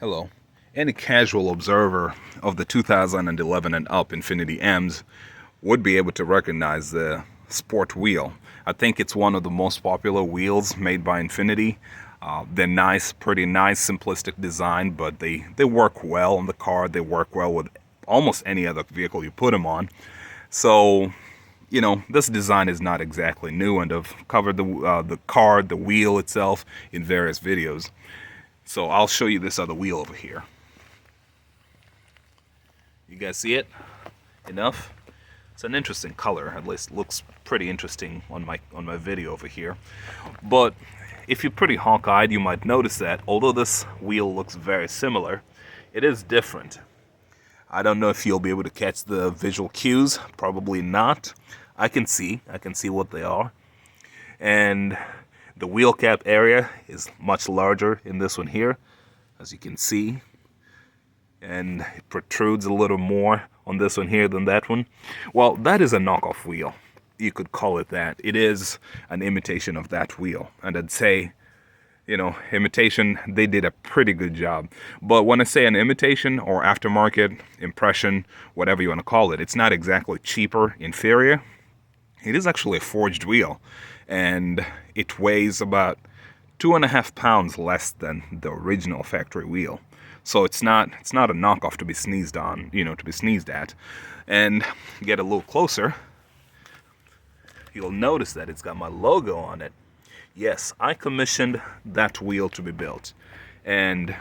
Hello. Any casual observer of the 2011 and up Infinity M's would be able to recognize the Sport wheel. I think it's one of the most popular wheels made by Infinity. They're nice, pretty nice, simplistic design, but they work well on the car. They work well with almost any other vehicle you put them on. So, this design is not exactly new, and I've covered the car, the wheel itself in various videos. So I'll show you this other wheel over here. You guys see it? Enough? It's an interesting color, at least looks pretty interesting on my video over here. But if you're pretty hawk-eyed, you might notice that although this wheel looks very similar, it is different. I don't know if you'll be able to catch the visual cues, probably not. I can see what they are. And the wheel cap area is much larger in this one here, as you can see. And it protrudes a little more on this one here than that one. Well, that is a knockoff wheel. You could call it that. It is an imitation of that wheel. And I'd say, imitation, they did a pretty good job. But when I say an imitation or aftermarket, impression, whatever you want to call it, it's not exactly cheaper, inferior. It is actually a forged wheel. And it weighs about 2.5 pounds less than the original factory wheel. So it's not a knockoff to be sneezed on, to be sneezed at. And get a little closer, you'll notice that it's got my logo on it. Yes, I commissioned that wheel to be built. And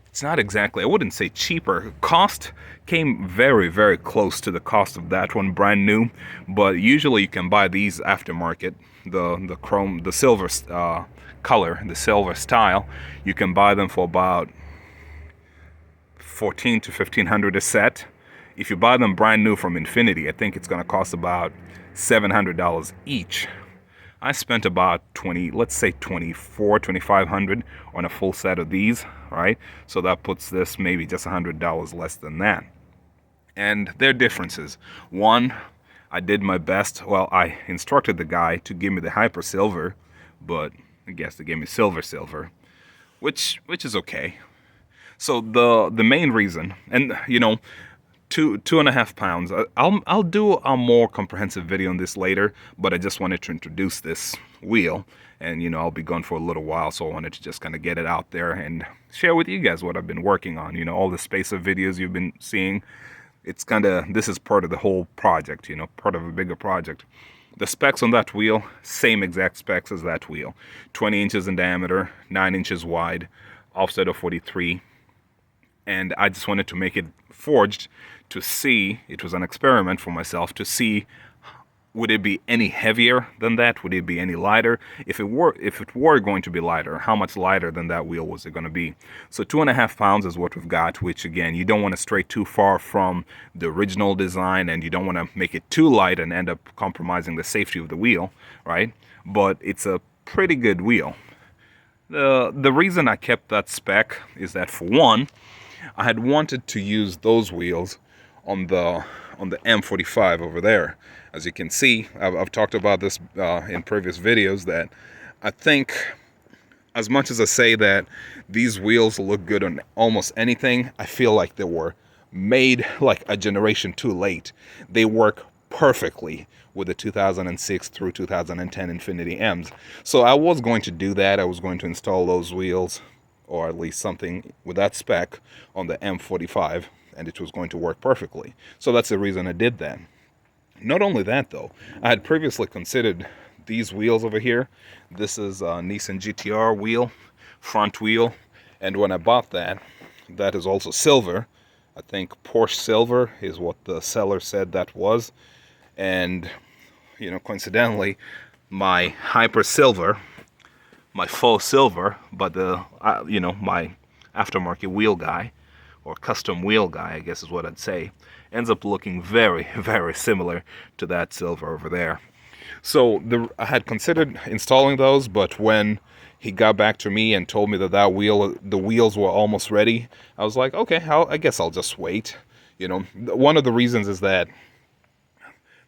it's not exactly, I wouldn't say cheaper. Cost came very, very close to the cost of that one, brand new. But usually you can buy these aftermarket, the chrome, the silver color, the silver style. You can buy them for about $1,400 to $1,500 a set. If you buy them brand new from Infinity, I think it's going to cost about $700 each. I spent about let's say $2,400-$2,500 on a full set of these, right? So that puts this maybe just $100 less than that. And there are differences. One, I did my best. Well, I instructed the guy to give me the hyper silver, but I guess they gave me silver, which is okay. So the main reason, and 2.5 pounds. I'll do a more comprehensive video on this later, but I just wanted to introduce this wheel, and I'll be gone for a little while, so I wanted to just kind of get it out there and share with you guys what I've been working on. All the spacer videos you've been seeing. It's this is part of the whole project, part of a bigger project. The specs on that wheel, same exact specs as that wheel. 20 inches in diameter, 9 inches wide, offset of 43. And I just wanted to make it forged to see, it was an experiment for myself, to see would it be any heavier than that? Would it be any lighter? If it were going to be lighter, how much lighter than that wheel was it going to be? So 2.5 pounds is what we've got, which again, you don't want to stray too far from the original design, and you don't want to make it too light and end up compromising the safety of the wheel, right? But it's a pretty good wheel. The reason I kept that spec is that, for one, I had wanted to use those wheels on the M45 over there. As you can see, I've talked about this in previous videos, that I think, as much as I say that these wheels look good on almost anything, I feel like they were made like a generation too late. They work perfectly with the 2006 through 2010 Infinity M's. So I was going to do that. I was going to install those wheels, or at least something with that spec, on the M45, and it was going to work perfectly. So that's the reason I did that. Not only that, though, I had previously considered these wheels over here. This is a Nissan GTR wheel, front wheel, and when I bought that is also silver. I think Porsche silver is what the seller said that was. And, coincidentally, my hyper silver, my faux silver, but my aftermarket wheel guy, or custom wheel guy, I guess is what I'd say, ends up looking very, very similar to that silver over there. So I had considered installing those, but when he got back to me and told me that the wheels were almost ready, I was like, okay, I guess I'll just wait. One of the reasons is that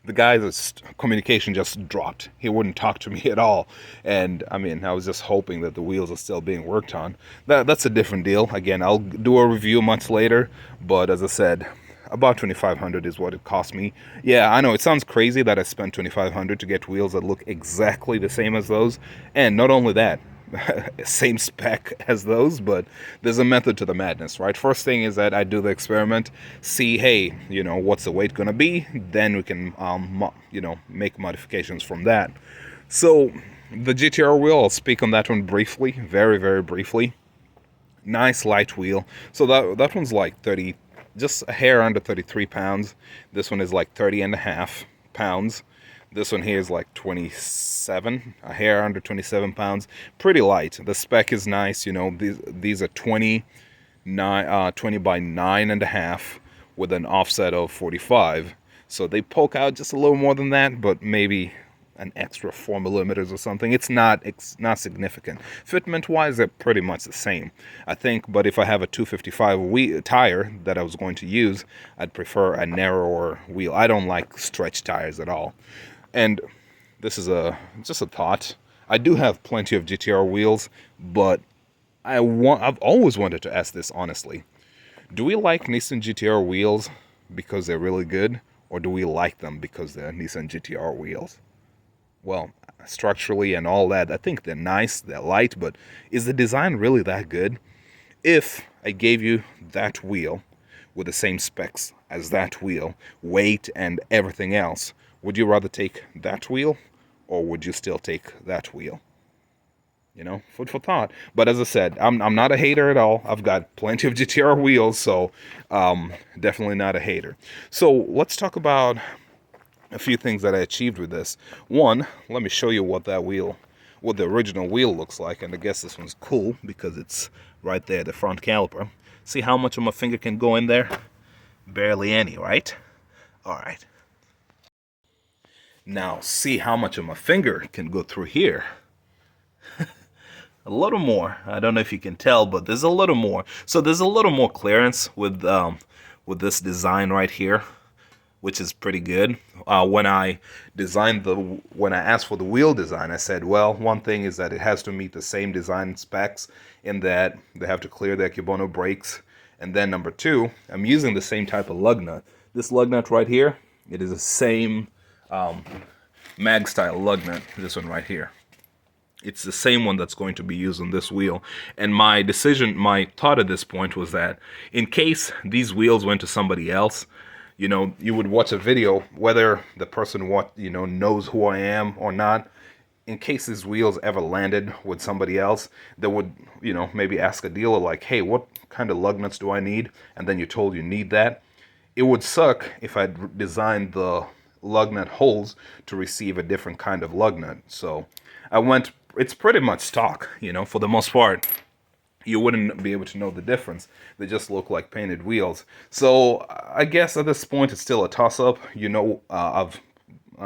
the guy's communication just dropped. He wouldn't talk to me at all. And I mean, I was just hoping that the wheels are still being worked on. That's a different deal. Again, I'll do a review months later, but as I said, about 2,500 is what it cost me. Yeah, I know it sounds crazy that I spent 2,500 to get wheels that look exactly the same as those. And not only that, same spec as those, but there's a method to the madness, right? First thing is that I do the experiment, see, hey, you know, what's the weight gonna be? Then we can, you know, make modifications from that. So the GTR wheel, I'll speak on that one briefly, very, very briefly. Nice light wheel. So that one's like 30, just a hair under 33 pounds. This one is like 30 and a half pounds. This one here is like 27, a hair under 27 pounds. Pretty light. The spec is nice, you know. These are 20 by 9.5 with an offset of 45. So they poke out just a little more than that, but maybe an extra 4 millimeters or something. It's not significant. Fitment wise, they're pretty much the same, I think. But if I have a 255 tire that I was going to use, I'd prefer a narrower wheel. I don't like stretch tires at all. And this is just a thought. I do have plenty of GTR wheels, but I've always wanted to ask this honestly. Do we like Nissan GTR wheels because they're really good, or do we like them because they're Nissan GTR wheels? Well, structurally and all that, I think they're nice, they're light, but is the design really that good? If I gave you that wheel with the same specs as that wheel, weight and everything else, would you rather take that wheel, or would you still take that wheel? You know, food for thought. But as I said, I'm not a hater at all. I've got plenty of GTR wheels, so definitely not a hater. So let's talk about a few things that I achieved with this. One, let me show you what the original wheel looks like. And I guess this one's cool because it's right there, the front caliper. See how much of my finger can go in there? Barely any, right? All right. Now see how much of my finger can go through here. A little more. I don't know if you can tell, but there's a little more. So there's a little more clearance with this design right here, which is pretty good. When I asked for the wheel design, I said, well, one thing is that it has to meet the same design specs in that they have to clear the Akebono brakes. And then number two, I'm using the same type of lug nut. This lug nut right here, it is the same mag style lug nut, this one right here. It's the same one that's going to be used on this wheel. And my thought at this point was that in case these wheels went to somebody else, you know, you would watch a video, whether the person knows who I am or not. In case these wheels ever landed with somebody else, they would, you know, maybe ask a dealer like, hey, what kind of lug nuts do I need? And then you told you need that. It would suck if I'd designed the lug nut holes to receive a different kind of lug nut. So it's pretty much stock, you know, for the most part. You wouldn't be able to know the difference. They just look like painted wheels. So I guess at this point it's still a toss-up. You know, I've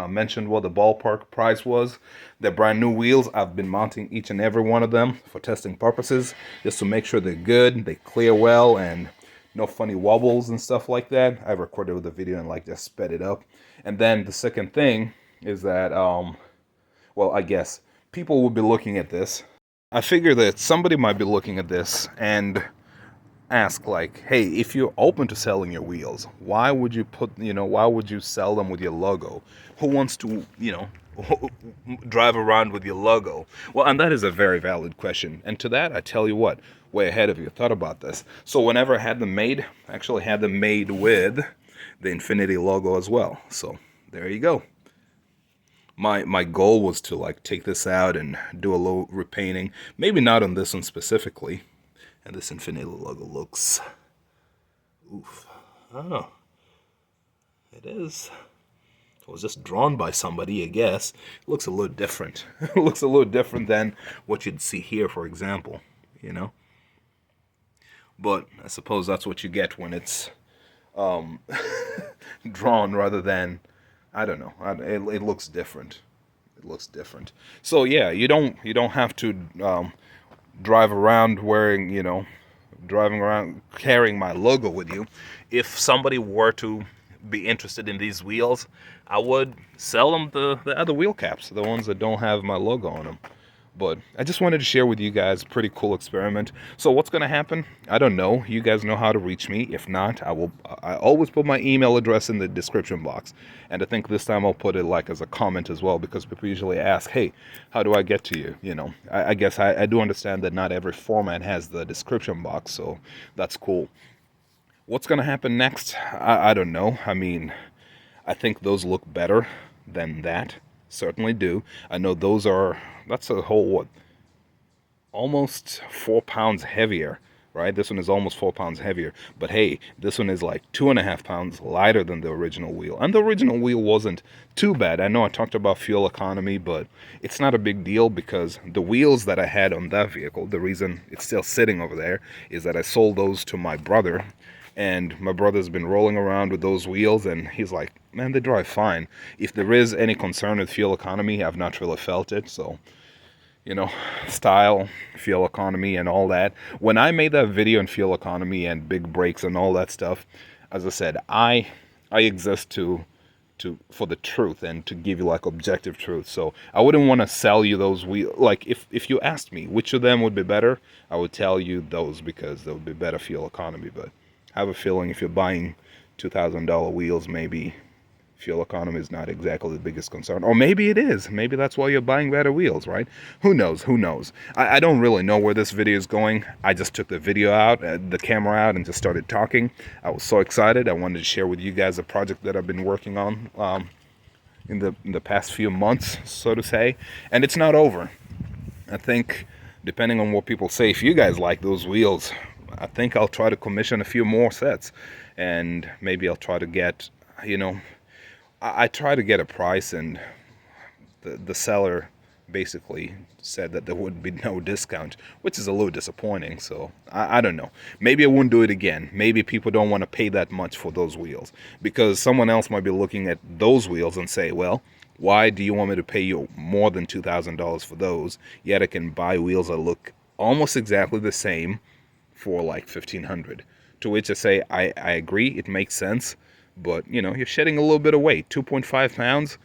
mentioned what the ballpark price was. They're brand new wheels. I've been mounting each and every one of them for testing purposes, just to make sure they're good, they clear well, and no funny wobbles and stuff like that. I recorded with the video and like just sped it up. And then the second thing is that, well, I guess people will be looking at this. I figure that somebody might be looking at this and ask like, hey, if you're open to selling your wheels, why would you sell them with your logo? Who wants to, you know, drive around with your logo? Well, and that is a very valid question. And to that, I tell you what, way ahead of you, thought about this. So whenever I had them made, I actually had them made with the Infinity logo as well. So there you go. My goal was to like take this out and do a little repainting. Maybe not on this one specifically. And this Infinity logo looks, oof, I don't know. It is. It was just drawn by somebody, I guess. It looks a little different. It looks a little different than what you'd see here, for example, you know. But I suppose that's what you get when it's drawn rather than, I don't know. It looks different. It looks different. So yeah, you don't have to drive around driving around carrying my logo with you. If somebody were to be interested in these wheels, I would sell them the other wheel caps, the ones that don't have my logo on them. But I just wanted to share with you guys, pretty cool experiment. So what's going to happen? I don't know. You guys know how to reach me. If not, I always put my email address in the description box. And I think this time I'll put it like as a comment as well, because people usually ask, hey, how do I get to you? You know, I guess I do understand that not every format has the description box, so that's cool. What's going to happen next? I don't know. I mean, I think those look better than that. Certainly do. I know that's a whole, what, almost 4 pounds heavier, right? This one is almost 4 pounds heavier. But hey, this one is like 2.5 pounds lighter than the original wheel. And the original wheel wasn't too bad. I know I talked about fuel economy, but it's not a big deal, because the wheels that I had on that vehicle, the reason it's still sitting over there is that I sold those to my brother. And my brother's been rolling around with those wheels, and he's like, man, they drive fine. If there is any concern with fuel economy, I've not really felt it. So, you know, style, fuel economy, and all that. When I made that video on fuel economy and big brakes and all that stuff, as I said, I exist for the truth and to give you like objective truth. So I wouldn't want to sell you those wheels. Like if you asked me which of them would be better, I would tell you those, because they would be better fuel economy. But I have a feeling if you're buying $2,000 wheels, maybe fuel economy is not exactly the biggest concern. Or maybe it is. Maybe that's why you're buying better wheels, right? Who knows? Who knows? I don't really know where this video is going. I just took the video out, the camera out, and just started talking. I was so excited. I wanted to share with you guys a project that I've been working on in the past few months, so to say. And it's not over. I think, depending on what people say, if you guys like those wheels, I think I'll try to commission a few more sets, and maybe I'll try to get, you know, I try to get a price, and the seller basically said that there would be no discount, which is a little disappointing. So I don't know. Maybe I wouldn't do it again. Maybe people don't want to pay that much for those wheels, because someone else might be looking at those wheels and say, well, why do you want me to pay you more than $2,000 for those, yet I can buy wheels that look almost exactly the same for like $1,500? To which I say, I agree, it makes sense, but you know, you're shedding a little bit of weight. 2.5 pounds,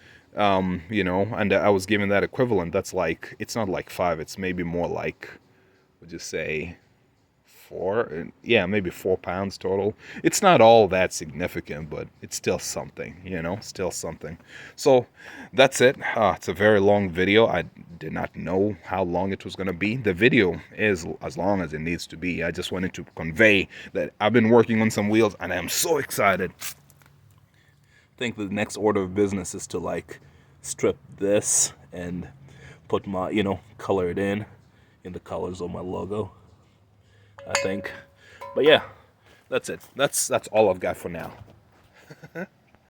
you know, and I was given that equivalent. That's like, it's not like 5, it's maybe more like, would you say 4? Yeah, maybe 4 pounds total. It's not all that significant, but it's still something, you know, still something. So that's it. It's a very long video. I did not know how long it was going to be. The video is as long as it needs to be. I just wanted to convey that I've been working on some wheels, and I'm so excited. I think the next order of business is to like strip this and put my, you know, color it in the colors of my logo, I think. But yeah, that's it. That's all I've got for now.